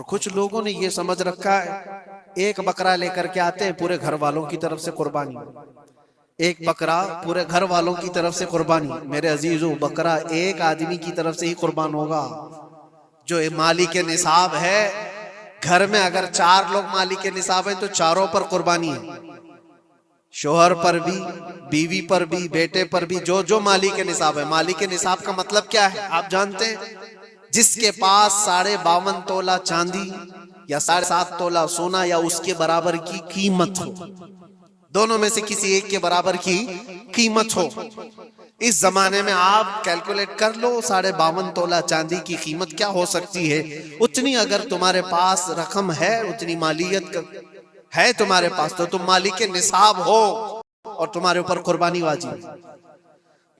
کچھ لوگوں نے یہ سمجھ رکھا ہے ایک بکرا لے کر کے آتے ہیں پورے گھر والوں کی طرف سے قربانی، ایک بکرا پورے گھر والوں کی طرف سے قربانی۔ میرے عزیزو، بکرا ایک آدمی کی طرف سے ہی قربان ہوگا جو مالک نصاب ہے۔ گھر میں اگر 4 لوگ مالک نصاب ہیں تو چاروں پر قربانی ہے، شوہر پر بھی، بیوی پر بھی، بیٹے پر بھی، جو مالک نصاب ہے۔ مالک نصاب کا مطلب کیا ہے آپ جانتے ہیں؟ جس کے پاس 52.5 تولہ چاندی یا 7.5 تولہ سونا یا اس کے برابر کی قیمت ہو، دونوں میں سے کسی ایک کے برابر کی قیمت ہو۔ اس زمانے میں آپ کیلکولیٹ کر لو 52.5 تولہ چاندی کی قیمت کیا ہو سکتی ہے۔ اتنی اگر تمہارے پاس رقم ہے، اتنی مالیت ہے تمہارے پاس، تو تم مالک نصاب ہو اور تمہارے اوپر قربانی واجب ہے۔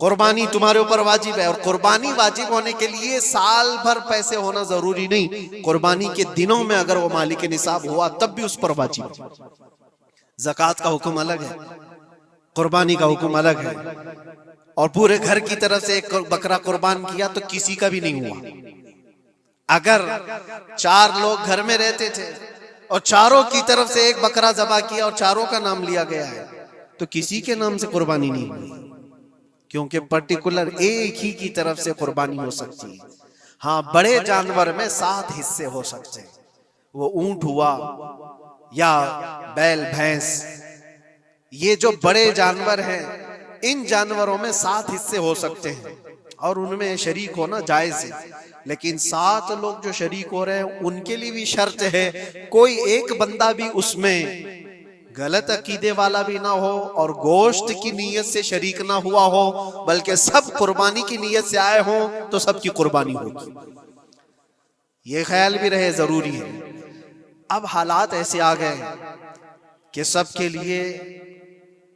قربانی تمہارے اوپر واجب ہے، اور قربانی واجب ہونے کے لیے سال بھر پیسے ہونا ضروری نہیں، قربانی کے دنوں میں اگر وہ مالک نصاب ہوا تب بھی اس پر واجب ہے۔ زکوٰۃ کا حکم الگ ہے، قربانی کا حکم الگ ہے۔ اور پورے گھر کی طرف سے ایک بکرا قربان کیا تو کسی کا بھی نہیں ہوا۔ اگر 4 لوگ گھر میں رہتے تھے اور چاروں کی طرف سے ایک بکرا ذبح کیا اور چاروں کا نام لیا گیا ہے تو کسی کے نام سے قربانی نہیں ہوئی، کیونکہ پرٹیکولر ایک ہی کی طرف سے قربانی ہو سکتی ہے۔ ہاں، بڑے جانور میں 7 حصے ہو سکتے ہیں، وہ اونٹ ہوا یا بیل بھینس، یہ جو بڑے جانور ہیں ان جانوروں میں 7 حصے ہو سکتے ہیں اور ان میں شریک ہونا جائز ہے۔ لیکن 7 لوگ جو شریک ہو رہے ہیں ان کے لیے بھی شرط ہے کوئی ایک بندہ بھی اس میں غلط عقیدے والا بھی نہ ہو اور گوشت کی نیت سے شریک نہ ہوا ہو، بلکہ سب قربانی کی نیت سے آئے ہوں تو سب کی قربانی ہوگی۔ یہ خیال بھی رہے، ضروری ہے۔ اب حالات ایسے آ گئے کہ سب کے لیے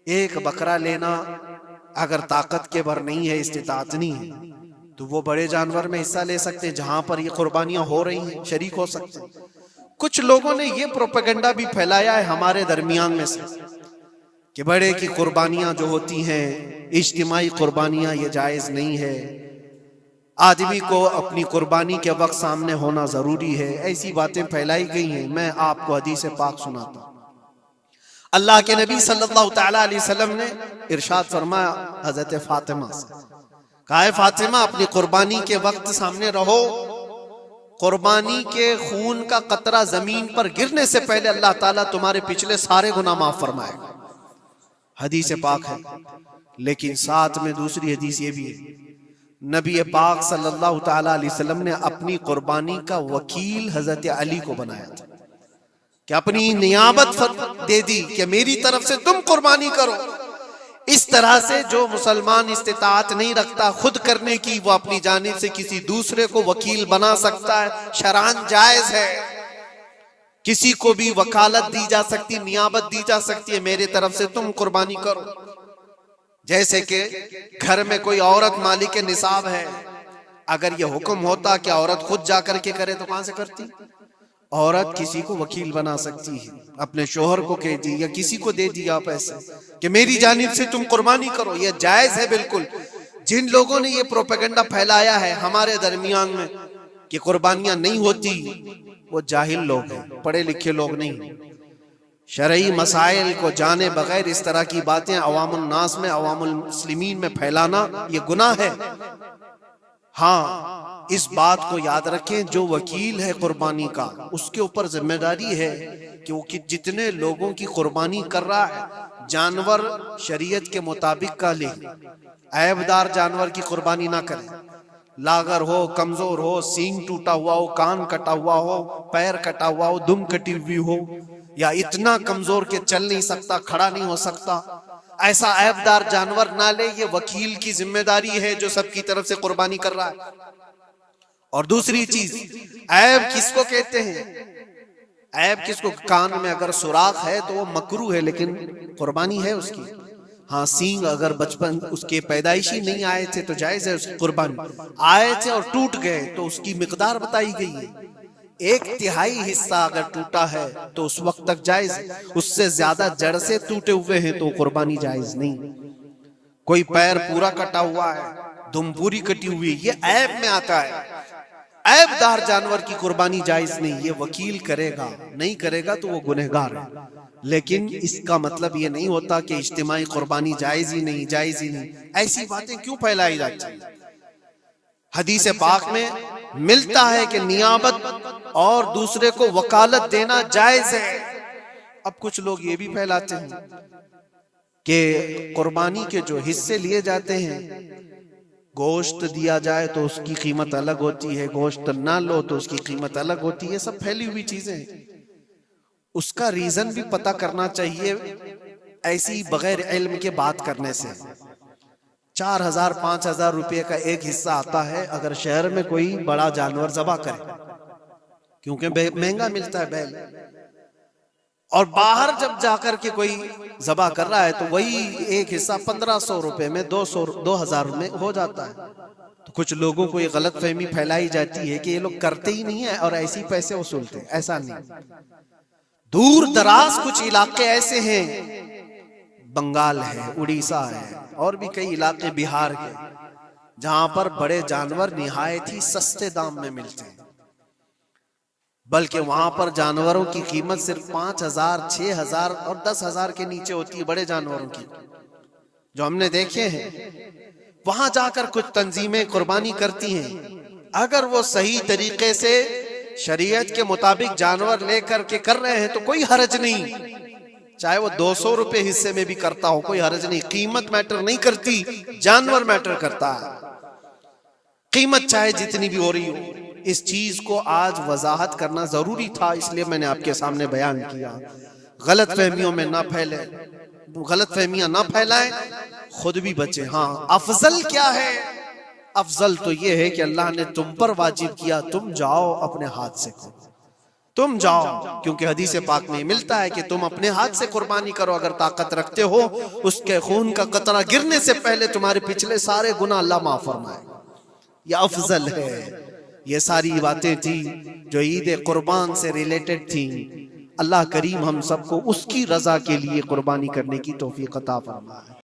ایک بکرا لینا اگر طاقت کے بھر نہیں ہے، استطاعت نہیں ہے، تو وہ بڑے جانور میں حصہ لے سکتے ہیں جہاں پر یہ قربانیاں ہو رہی ہیں، شریک ہو سکتے ہیں۔ کچھ لوگوں نے یہ پروپیگنڈا بھی پھیلایا ہے ہمارے درمیان میں سے کہ بڑے کی قربانیاں جو ہوتی ہیں اجتماعی قربانیاں، یہ جائز نہیں ہے، آدمی کو اپنی قربانی کے وقت سامنے ہونا ضروری ہے۔ ایسی باتیں پھیلائی گئی ہیں۔ میں آپ کو حدیث پاک سناتا ہوں۔ اللہ کے نبی صلی اللہ تعالیٰ علیہ وسلم نے ارشاد فرمایا حضرت فاطمہ سے، کہا ہے فاطمہ اپنی قربانی کے وقت سامنے رہو، قربانی کے خون کا قطرہ زمین پر گرنے سے پہلے اللہ تعالیٰ تمہارے پچھلے سارے گناہ معاف فرمائے گا۔ حدیث پاک ہے، لیکن ساتھ میں دوسری حدیث یہ بھی ہے، نبی پاک صلی اللہ تعالیٰ علیہ وسلم نے اپنی قربانی کا وکیل حضرت علی کو بنایا تھا کہ اپنی نیابت دے دی کہ میری طرف سے تم قربانی کرو۔ اس طرح سے جو مسلمان استطاعت نہیں رکھتا خود کرنے کی، وہ اپنی جانب سے کسی دوسرے کو وکیل بنا سکتا ہے، شرعاً جائز ہے۔ کسی کو بھی وکالت دی جا سکتی، نیابت دی جا سکتی ہے، میرے طرف سے تم قربانی کرو۔ جیسے کہ گھر میں کوئی عورت مالک نصاب ہے، اگر یہ حکم ہوتا کہ عورت خود جا کر کے کرے تو کہاں سے کرتی؟ عورت کسی کو وکیل بنا سکتی ہے، اپنے شوہر کو کہہ دی یا کسی کو دے دیا پیسے کہ میری جانب سے تم قربانی کرو، یہ جائز ہے بالکل۔ جن لوگوں نے یہ پروپیگنڈا پھیلایا ہے ہمارے درمیان میں کہ قربانیاں نہیں ہوتی، وہ جاہل لوگ ہیں، پڑھے لکھے لوگ نہیں۔ شرعی مسائل کو جانے بغیر اس طرح کی باتیں عوام الناس میں، عوام المسلمین میں پھیلانا یہ گناہ ہے۔ ہاں، اس بات کو یاد رکھیں، جو وکیل ہے قربانی کا اس کے اوپر ذمہ داری ہے کہ وہ جتنے لوگوں کی قربانی کر رہا ہے جانور شریعت کے مطابق کا لے، عیب دار جانور کی قربانی نہ کرے، لاغر ہو، کمزور ہو، سینگ ٹوٹا ہوا ہو، کان کٹا ہوا ہو، پیر کٹا ہوا ہو، دم کٹی ہوئی ہو، یا اتنا کمزور کہ چل نہیں سکتا، کھڑا نہیں ہو سکتا، ایسا عیب دار جانور نہ لے۔ یہ وکیل کی ذمہ داری ہے جو سب کی طرف سے قربانی کر رہا ہے۔ اور دوسری چیز، عیب کس کو کہتے ہیں؟ عیب کس کو؟ کان میں اگر سوراخ ہے تو وہ مکروہ ہے لیکن قربانی ہے اس کی۔ ہاں، سینگ اگر بچپن اس کے پیدائشی نہیں آئے تھے تو جائز ہے اس کی قربانی، آئے تھے اور ٹوٹ گئے تو اس کی مقدار بتائی گئی ہے، 1/3 حصہ اگر ٹوٹا ہے تو اس وقت تک جائز ہے، اس سے زیادہ جڑ سے ٹوٹے ہوئے ہیں تو قربانی جائز نہیں۔ کوئی پیر پورا کٹا ہوا ہے، دم پوری کٹی ہوئی، یہ عیب میں آتا ہے۔ عیب دار جانور کی قربانی جائز نہیں، یہ وکیل کرے گا، نہیں کرے گا تو وہ گنہگار ہے، لیکن اس کا مطلب یہ نہیں ہوتا کہ اجتماعی قربانی جائز ہی نہیں، جائز ہی نہیں۔ ایسی باتیں کیوں پھیلائی جاتی ہیں؟ حدیث پاک میں ملتا ہے کہ نیابت اور دوسرے کو وکالت دینا جائز ہے۔ اب کچھ لوگ یہ بھی پھیلاتے ہیں کہ قربانی کے جو حصے لیے جاتے ہیں، گوشت دیا جائے تو اس کی قیمت الگ ہوتی ہے، گوشت نہ لو تو اس کی قیمت الگ ہوتی ہے۔ یہ سب پھیلی ہوئی چیزیں ہیں، اس کا ریزن بھی پتہ کرنا چاہیے۔ ایسی بغیر علم کے بات کرنے سے 4,000 5,000 روپے کا ایک حصہ آتا ہے اگر شہر میں کوئی بڑا جانور ذبح کرے، کیونکہ مہنگا ملتا ہے بیل، اور باہر جب جا کر کے کوئی ذبح کر رہا ہے تو وہی ایک حصہ 1,500 روپے میں 2,000 میں ہو جاتا ہے۔ تو کچھ لوگوں کو یہ غلط فہمی پھیلائی جاتی ہے کہ یہ لوگ کرتے ہی نہیں ہیں اور ایسے پیسے وصولتے ہیں۔ ایسا نہیں، دور دراز کچھ علاقے ایسے ہیں، بنگال ہے، اڑیسہ ہے، اور بھی کئی علاقے بہار کے، جہاں پر بڑے جانور نہایت ہی سستے دام میں ملتے ہیں، بلکہ وہاں پر جانوروں کی قیمت صرف 5,000 6,000 اور 10,000 کے نیچے ہوتی ہے، بڑے جانوروں کی جو ہم نے دیکھے ہیں۔ وہاں جا کر کچھ تنظیمیں قربانی کرتی ہیں، اگر وہ صحیح طریقے سے شریعت کے مطابق جانور لے کر کے کر رہے ہیں تو کوئی حرج نہیں، چاہے وہ 200 روپے حصے میں بھی کرتا ہو، کوئی حرج نہیں۔ قیمت میٹر نہیں کرتی، جانور میٹر کرتا ہے، قیمت چاہے جتنی بھی ہو رہی ہو۔ اس چیز کو آج وضاحت کرنا ضروری تھا، اس لیے میں نے آپ کے سامنے بیان کیا۔ غلط فہمیوں میں نہ پھیلے، غلط فہمیاں نہ پھیلائیں، خود بھی بچیں۔ ہاں، افضل کیا ہے؟ افضل تو یہ ہے کہ اللہ نے تم پر واجب کیا، تم جاؤ اپنے ہاتھ سے کرو، تم جاؤ، کیونکہ حدیث پاک میں ملتا ہے کہ تم اپنے ہاتھ سے قربانی کرو اگر طاقت رکھتے ہو، اس کے خون کا قطرہ گرنے سے پہلے تمہارے پچھلے سارے گناہ اللہ معاف فرمائے۔ یہ افضل ہے۔ یہ ساری باتیں تھی جو عید قربان سے ریلیٹڈ تھیں۔ اللہ کریم ہم سب کو اس کی رضا کے لیے قربانی کرنے کی توفیق عطا فرمائے۔